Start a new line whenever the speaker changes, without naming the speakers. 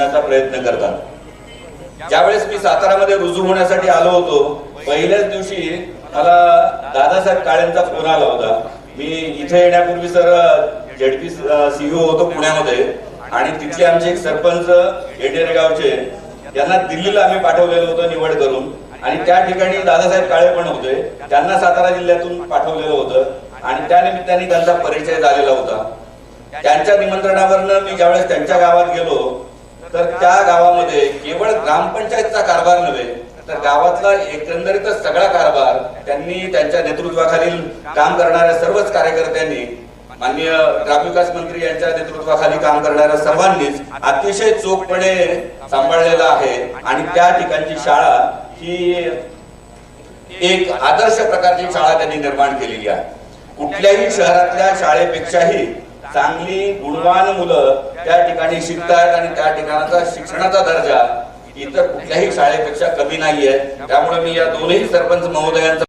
होण्याचा प्रयत्न करतात. ज्यावेळेस मी सातारामध्ये रुजू होण्यासाठी आलो होतो, पहिल्याच दिवशी मला दादासाहेब काळेंचा फोन आला होता. मी इथे येण्यापूर्वी सर जेडपी सीईओ होतो पुण्यामध्ये, आणि तिथले आमचे एक सरपंच येडेरे गावचे, यांना दिल्लीला आम्ही पाठवलेलं होतं निवड करून, आणि त्या ठिकाणी दादासाहेब काळे पण होते. त्यांना सातारा जिल्ह्यातून पाठवलेलं होतं आणि त्या निमित्ताने त्यांचा परिचय झालेला होता. त्यांच्या निमंत्रणावरनं मी ज्यावेळेस त्यांच्या गावात गेलो, तर त्या गावामध्ये केवळ ग्रामपंचायतचा कारभार नव्हे, तर गावातला एकंदरीतच सगळा कारभार त्यांनी त्यांच्या नेतृत्वाखालील काम करणाऱ्या सर्वच कार्यकर्त्यांनी, माननीय ग्रामविकास मंत्री यांच्या नेतृत्वाखाली काम करणाऱ्या सर्वांनीच अतिशय चोखपणे सांभाळलेला आहे. आणि त्या ठिकाणची शाळा ही एक आदर्श प्रकारची शाळा त्यांनी निर्माण केलेली आहे. कुठल्याही शहरातल्या शाळेपेक्षाही चांगली गुणवान मुलं त्या ठिकाणी शिकतात आणि त्या ठिकाणचा शिक्षणाचा दर्जा इतर कुठल्याही शाळेपेक्षा कमी नाहीये. त्यामुळे मी या दोन्ही सरपंच महोदयांचा